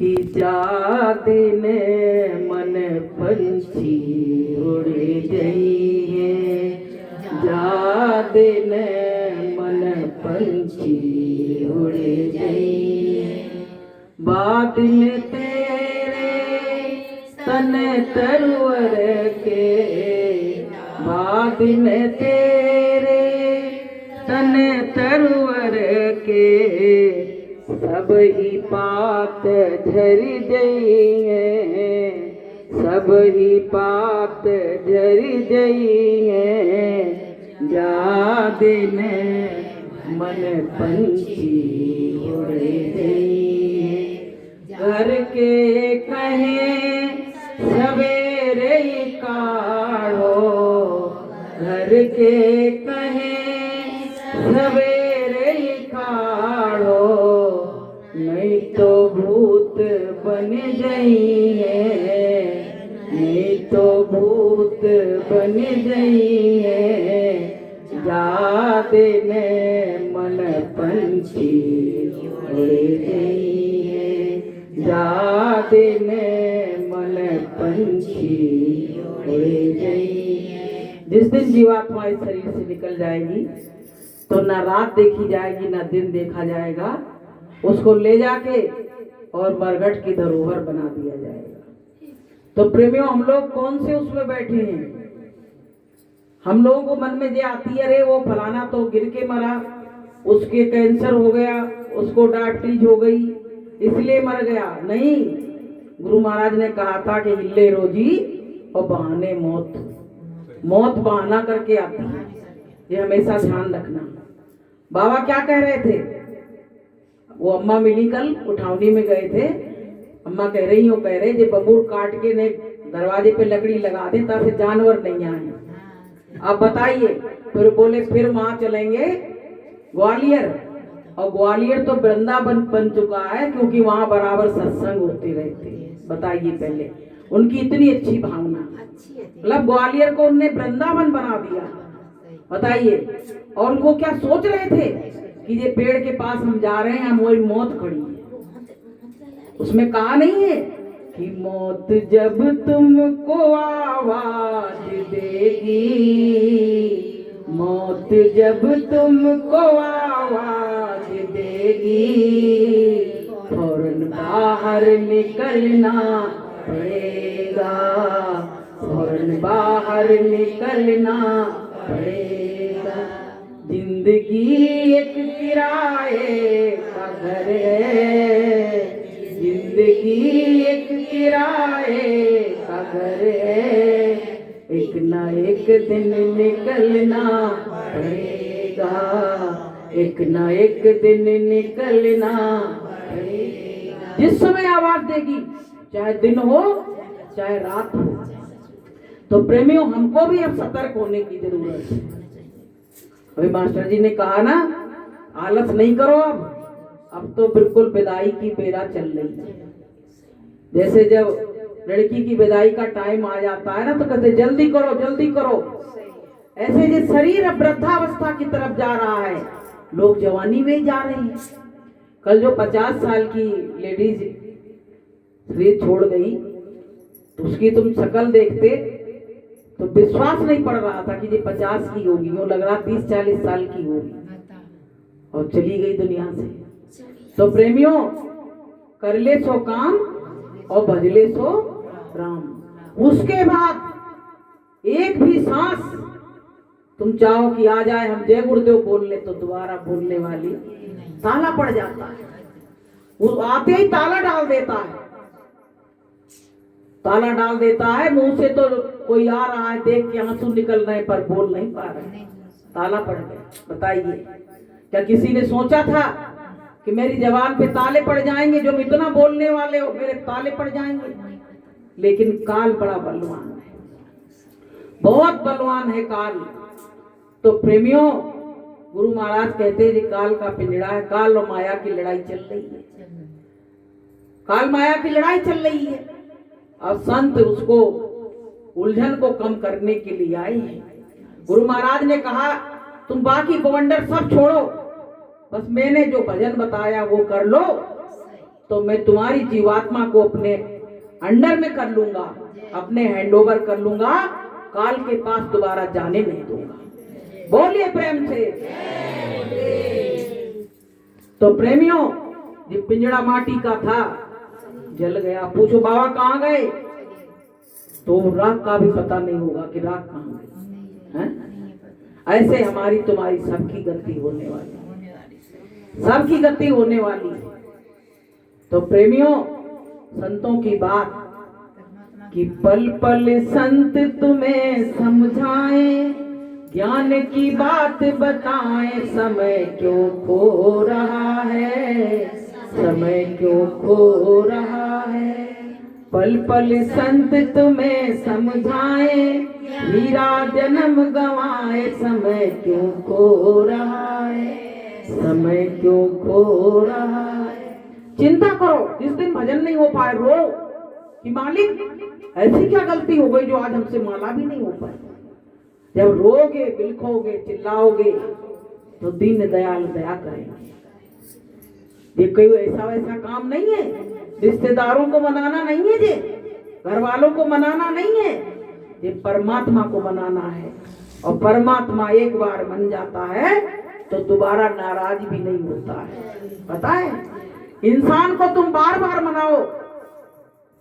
कि जा दिन मन पंछी उड़ जाइए, जा दिन मन पंछी उड़ जाइए। बात में तेरे तन तरवर के, बात में तेरे तन तरवर के, सब ही पात झर जाइए, सब ही पात झर जाइए। जा दिन मन पंछी उड़ जाइए। घर के कहे सवेरे काढ़ो, घर के कहे सवेरे काढ़ो, नहीं तो भूत बन जाइए, नहीं तो भूत बन जाइए। जा दिन मन पंछी उड़ जाइए, जा दिन मन पंछी उड़ जाइए। जिस दिन जीवात्मा इस शरीर से निकल जाएगी तो ना रात देखी जाएगी ना दिन देखा जाएगा, उसको ले जाके और बरगद की धरोहर बना दिया जाएगा। तो प्रेमियों, हम लोग कौन से उसमें बैठे हैं? हम लोगों को मन में ये आती है, अरे वो फलाना तो गिर के मरा, उसके कैंसर हो गया, उसको डायबिटीज हो गई इसलिए मर गया। नहीं, गुरु महाराज ने कहा था कि हिले रोजी और बहाने मौत, मौत बहाना करके आती है, ये हमेशा ध्यान रखना। बाबा क्या कह रहे थे? वो अम्मा मिली, कल उठावनी में गए थे, अम्मा कह रही हो, कह रहे जे बबूर काट के ने दरवाजे पे लकड़ी लगा दे ताकि जानवर नहीं आए। आप बताइए। फिर बोले फिर वहां चलेंगे ग्वालियर, और ग्वालियर तो वृंदावन बन चुका है क्योंकि वहां बराबर सत्संग होते रहते हैं। बताइए, पहले उनकी इतनी अच्छी भावना, मतलब ग्वालियर को उनने वृंदावन बना दिया। बताइए, और उनको क्या सोच रहे थे कि ये पेड़ के पास हम जा रहे हैं, हमारी मौत खड़ी है। उसमें कहा नहीं है कि मौत जब तुमको आवाज देगी, मौत जब तुमको आवाज देगी, फौरन बाहर निकलना पड़ेगा, फौरन बाहर निकलना पड़ेगा। जिंदगी एक किराए का घर है, जिंदगी एक किराए का घर है, एक ना एक दिन निकलना पड़ेगा, एक ना एक दिन निकलना पड़ेगा। जिस समय आवाज देगी, चाहे दिन हो चाहे रात हो। तो प्रेमियों, हमको भी अब सतर्क होने की जरूरत है। अभी मास्टर जी ने कहा ना, आलस नहीं करो, अब तो बिल्कुल विदाई की बेरा चल रही है। जैसे जब लड़की की विदाई का टाइम आ जाता है ना, तो कहते जल्दी करो जल्दी करो। ऐसे जो शरीर अब वृद्धावस्था की तरफ जा रहा है, लोग जवानी में ही जा रहे हैं। कल जो 50 साल की लेडीज शरीर छोड़ गई, तो उसकी तुम शक्ल देखते तो विश्वास नहीं पड़ रहा था कि ये 50 की होगी, वो लग रहा 30-40 साल की होगी, और चली गई दुनिया से। तो प्रेमियों, कर ले सो काम और भजले सो राम। उसके बाद एक भी सांस तुम चाहो कि आ जाए, हम जय गुरुदेव बोल ले, तो दोबारा बोलने वाली ताला पड़ जाता है। वो आते ही ताला डाल देता है, ताला डाल देता है। मुंह से तो कोई आ रहा है, देख के आंसू निकल रहे पर बोल नहीं पा रहे, ताला पड़ गया। बताइए, क्या किसी ने सोचा था कि मेरी जबान पे ताले पड़ जाएंगे, जो इतना बोलने वाले हो मेरे ताले पड़ जाएंगे? लेकिन काल बड़ा बलवान है, बहुत बलवान है काल। तो प्रेमियों, गुरु महाराज कहते हैं कि काल का पिंजड़ा है, काल और माया की लड़ाई चल रही है, काल माया की लड़ाई चल रही है। अब संत उसको उलझन को कम करने के लिए आए हैं। गुरु महाराज ने कहा तुम बाकी बवंडर सब छोड़ो, बस मैंने जो भजन बताया वो कर लो, तो मैं तुम्हारी जीवात्मा को अपने अंडर में कर लूंगा, अपने हैंडओवर कर लूंगा, काल के पास दोबारा जाने नहीं दूंगा। बोलिए प्रेम से। तो प्रेमियों, ये पिंजड़ा माटी का था, जल गया। पूछो बाबा कहाँ गए, तो राख का भी पता नहीं होगा कि राख कहाँ गई है। ऐसे हमारी तुम्हारी सबकी गति होने वाली, सबकी गति होने वाली। तो प्रेमियों, संतों की बात कि पल पल संत तुम्हें समझाएं, ज्ञान की बात बताएं, समय क्यों खो रहा है, समय क्यों खो रहा है। पल पल संत तुम्हें समझाएं, हीरा जन्म गंवाए, समय क्यों खो रहा है, समय क्यों खो रहा है। चिंता करो, जिस दिन भजन नहीं हो पाए रो कि मालिक ऐसी क्या गलती हो गई जो आज हमसे माला भी नहीं हो पाई। जब रोगे, बिलखोगे, चिल्लाओगे तो दीन दयाल दया करेंगे। ये कोई ऐसा वैसा काम नहीं है, रिश्तेदारों को मनाना नहीं है, ये घर वालों को मनाना नहीं है, ये परमात्मा को मनाना है। और परमात्मा एक बार मन जाता है तो दोबारा नाराज भी नहीं होता है। पता है, इंसान को तुम बार बार मनाओ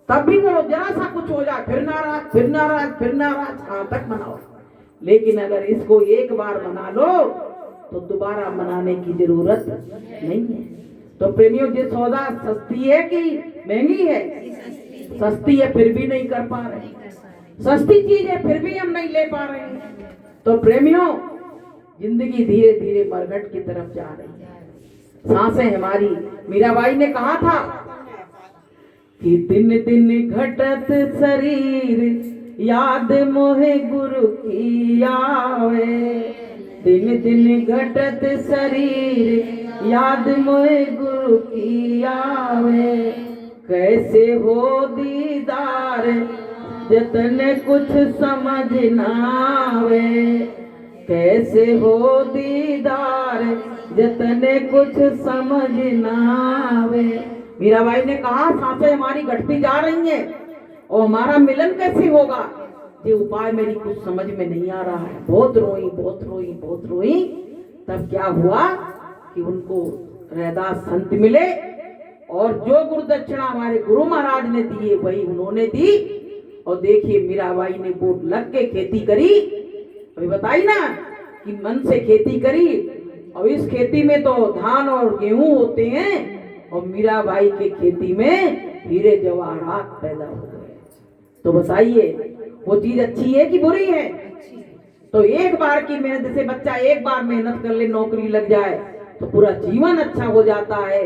तब भी वो जरा सा कुछ हो जाए फिर नाराज, फिर नाराज, फिर नाराज, कहां तक मनाओ। लेकिन अगर इसको एक बार मना लो तो दोबारा मनाने की जरूरत नहीं है। तो प्रेमियों, ये सौदा सस्ती है कि महंगी है? सस्ती है, फिर भी नहीं कर पा रहे। सस्ती चीज है, फिर भी हम नहीं ले पा रहे हैं। तो प्रेमियों, जिंदगी धीरे धीरे मरघट की तरफ जा रही है। सांसें हमारी, मीराबाई ने कहा था कि दिन दिन घटत शरीर, याद मोहे गुरु की आवे। दिन दिन घटत शरीर, याद मोहे गुरु की आवे। कैसे हो दीदार, जतने कुछ समझ ना आवे। कैसे हो दीदार, जतने कुछ समझ ना आवे। मीराबाई ने कहा सांसें हमारी घटती जा रही हैं और हमारा मिलन कैसे होगा, ये उपाय मेरी कुछ समझ में नहीं आ रहा है। बहुत रोई, बहुत रोई, बहुत रोई। तब क्या हुआ कि उनको रैदास संत मिले और जो गुरु दक्षिणा हमारे गुरु महाराज ने दिए वही उन्होंने दी। और देखिए, मीराबाई ने वो लग के खेती करी, अभी बताई ना कि मन से खेती करी। और इस खेती में तो धान और गेहूं होते हैं और मीराबाई के खेती में हीरे जवाहरात पैदा हो गए। तो बताइए, वो चीज अच्छी है कि बुरी है? तो एक बार की मेहनत, जैसे बच्चा एक बार मेहनत कर ले, नौकरी लग जाए तो पूरा जीवन अच्छा हो जाता है।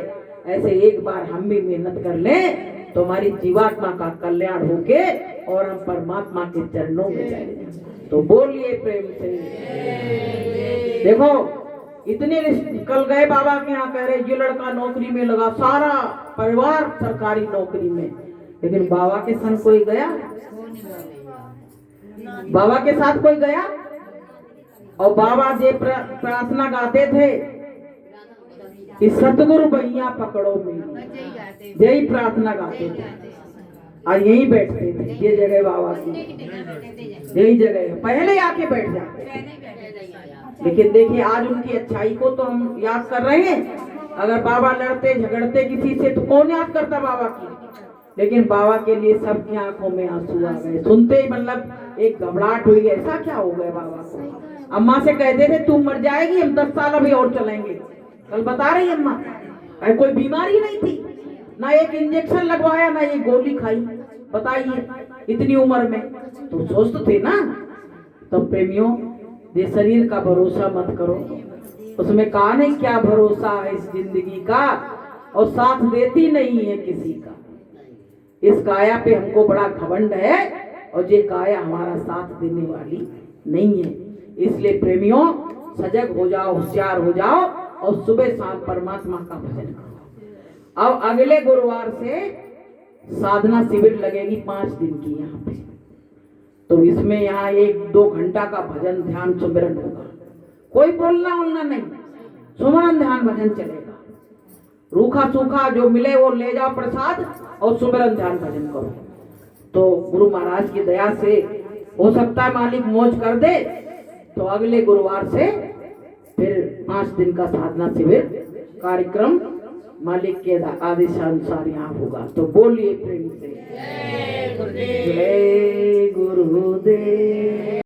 ऐसे एक बार हम भी मेहनत कर लें तो हमारी जीवात्मा का कल्याण होके और हम परमात्मा के चरणों में चले जाएं। तो बोलिए प्रेम से। देखो, इतने कल गए बाबा के यहाँ, कह रहे ये लड़का नौकरी में लगा, सारा परिवार सरकारी नौकरी में। लेकिन बाबा के संग कोई गया? बाबा के साथ कोई गया? और बाबा जे प्रार्थना गाते थे कि सतगुरु भैया पकड़ो मेरी, यही प्रार्थना गाते थे और यही बैठते थे। ये जगह बाबा की, यही जगह है, पहले आके बैठ जाते। लेकिन देखिए, आज उनकी अच्छाई को तो हम याद कर रहे हैं। अगर बाबा लड़ते झगड़ते किसी से तो कौन याद करता बाबा की? लेकिन बाबा के लिए सबकी आंखों में आंसू आ गए। सुनते ही मतलब एक घबराहट हुई, ऐसा क्या हो गया बाबा को। अम्मा से कहते थे तू मर जाएगी, हम 10 साल अभी और चलेंगे। कल बता रही अम्मा, कोई बीमारी नहीं थी, ना एक इंजेक्शन लगवाया, ना ये गोली खाई। बताइए, इतनी उम्र में तो स्वस्थ थे ना। तो प्रेमियों, ये शरीर का भरोसा मत करो, उसमें कहा नहीं क्या भरोसा है इस जिंदगी का, और साथ देती नहीं है किसी का। इस काया पे हमको बड़ा घमंड है और ये काया हमारा साथ देने वाली नहीं है। इसलिए प्रेमियों, सजग हो जाओ, होशियार हो जाओ और सुबह शाम परमात्मा का भजन करो। अब अगले गुरुवार से साधना शिविर लगेगी 5 दिन की यहाँ पे। तो इसमें यहाँ 1-2 घंटा का भजन ध्यान सुमिरन होगा। कोई बोलना उलना नहीं, सुमरन ध्यान भजन चलेगा। रूखा सूखा जो मिले वो ले जाओ प्रसाद और सुमिरन ध्यान भजन करो। तो गुरु महाराज की दया से हो सकता है मालिक मौज कर दे, तो अगले गुरुवार से फिर 5 दिन का साधना शिविर कार्यक्रम मालिक के आदेशानुसार यहाँ होगा। तो बोलिए प्रेम से जय गुरुदेव।